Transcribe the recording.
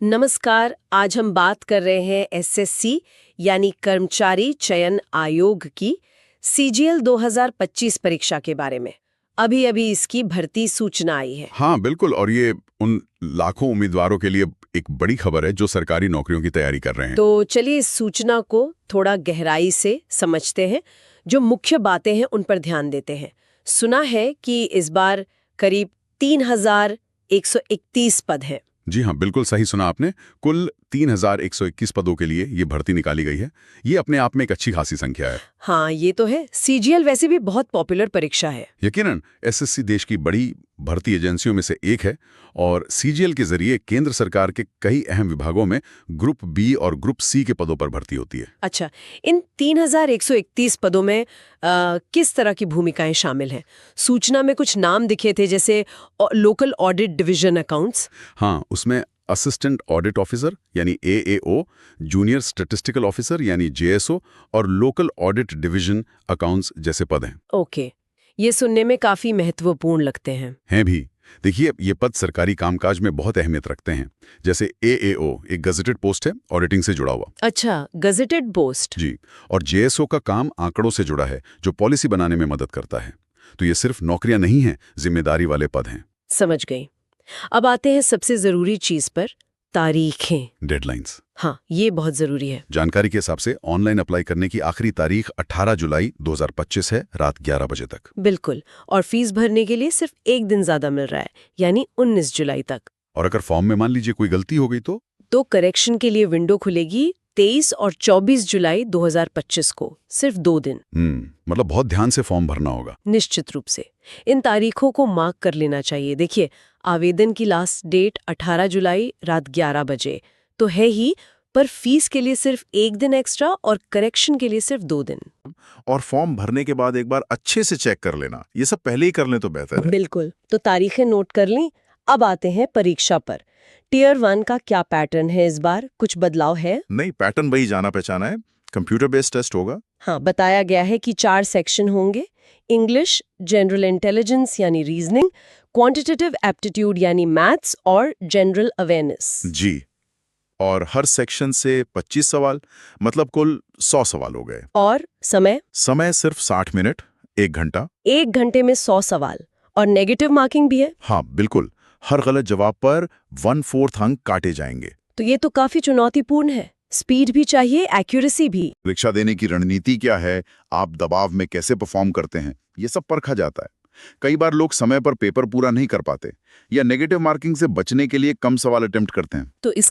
नमस्कार। आज हम बात कर रहे हैं एसएससी यानी कर्मचारी चयन आयोग की सीजीएल 2025 परीक्षा के बारे में। अभी अभी इसकी भर्ती सूचना आई है। हाँ बिल्कुल, और ये उन लाखों उम्मीदवारों के लिए एक बड़ी खबर है जो सरकारी नौकरियों की तैयारी कर रहे हैं। तो चलिए इस सूचना को थोड़ा गहराई से समझते हैं, जो मुख्य बातें हैं उन पर ध्यान देते हैं। सुना है कि इस बार करीब 3131 पद हैं। जी हाँ, बिल्कुल सही सुना आपने। कुल 3121 पदों के लिए ये भर्ती निकाली गई है। ये अपने आप में एक अच्छी खासी संख्या है। हाँ, ये तो है। सीजीएल वैसे भी बहुत पॉपुलर परीक्षा है। यकीनन एसएससी देश की बड़ी भर्ती एजेंसियों में से एक है और सीजीएल के जरिए केंद्र सरकार के कई अहम विभागों में ग्रुप बी और ग्रुप सी के पदों पर भर्ती होती है। अच्छा, इन 3131 पदों में किस तरह की भूमिकाएं शामिल हैं? सूचना में कुछ नाम दिखे थे, जैसे लोकल ऑडिट डिवीजन अकाउंट्स। हाँ, उसमें असिस्टेंट ऑडिट ऑफिसर यानी एएओ, जूनियर स्टैटिस्टिकल ऑफिसर यानी जेएसओ और लोकल ऑडिट डिवीजन अकाउंट्स जैसे पद हैं। ओके, ये सुनने में काफी महत्वपूर्ण लगते हैं। हैं भी। देखिए, ये पद सरकारी कामकाज में बहुत अहमियत रखते हैं। जैसे एएओ एक गजेटेड पोस्ट है, ऑडिटिंग से जुड़ा हुआ। अच्छा, गजेटेड पोस्ट। जी। और जेएसओ का काम आंकड़ों से जुड़ा है, जो पॉलिसी बनाने में मदद करता है। तो ये सिर्फ नौकरियां नहीं हैं, जिम्मेदारी वाले पद हैं। समझ गई। अब आते हैं सबसे जरूरी चीज पर, तारीखें। डेडलाइंस। हाँ, ये बहुत जरूरी है। जानकारी के हिसाब से ऑनलाइन अप्लाई करने की आखिरी तारीख 18 जुलाई 2025 है, रात 11 बजे तक। बिल्कुल। और फीस भरने के लिए सिर्फ एक दिन ज्यादा मिल रहा है, यानी 19 जुलाई तक। और अगर फॉर्म में मान लीजिए कोई गलती हो गई तो करेक्शन के लिए विंडो खुलेगी 23 और 24 जुलाई 2025 को, सिर्फ 2 दिन। मतलब बहुत ध्यान से फॉर्म भरना होगा। निश्चित रूप से इन तारीखों को मार्क कर लेना चाहिए। देखिए, आवेदन की लास्ट डेट 18 जुलाई रात 11 बजे तो है ही, पर फीस के लिए सिर्फ एक दिन एक्स्ट्रा और करेक्शन के लिए सिर्फ 2 दिन। और फॉर्म भरने के बाद एक बार अच्छे से चेक कर लेना। ये सब पहले ही कर लें तो बेहतर है। बिल्कुल। तो तारीखें नोट कर ली। अब आते हैं परीक्षा पर। टियर 1 का क्या पैटर्न है इस बार? कुछ बदलाव है? नहीं, पैटर्न वही जाना पहचाना है। कंप्यूटर बेस्ड टेस्ट होगा। हाँ, बताया गया है कि 4 सेक्शन होंगे। इंग्लिश, जनरल इंटेलिजेंस यानी रीजनिंग, क्वांटिटेटिव एप्टीट्यूड यानी मैथ्स और जनरल अवेयरनेस। जी। और हर सेक्शन से 25 सवाल, मतलब कुल 100 सवाल हो गए। और समय सिर्फ 60 मिनट, 1 घंटा। 1 घंटे में 100 सवाल। और नेगेटिव मार्किंग भी है। हाँ बिल्कुल, हर गलत जवाब पर 1/4 अंक काटे जाएंगे। तो ये तो काफी चुनौतीपूर्ण है। स्पीड भी चाहिए, एक्यूरेसी भी। परीक्षा देने की रणनीति क्या है, आप दबाव में कैसे परफॉर्म करते हैं, ये सब परखा जाता है। कई बार लोग समय पर पेपर पूरा नहीं कर पाते या नेगेटिव मार्किंग से बचने के लिए कम सवाल अटेम्प्ट करते हैं। तो इस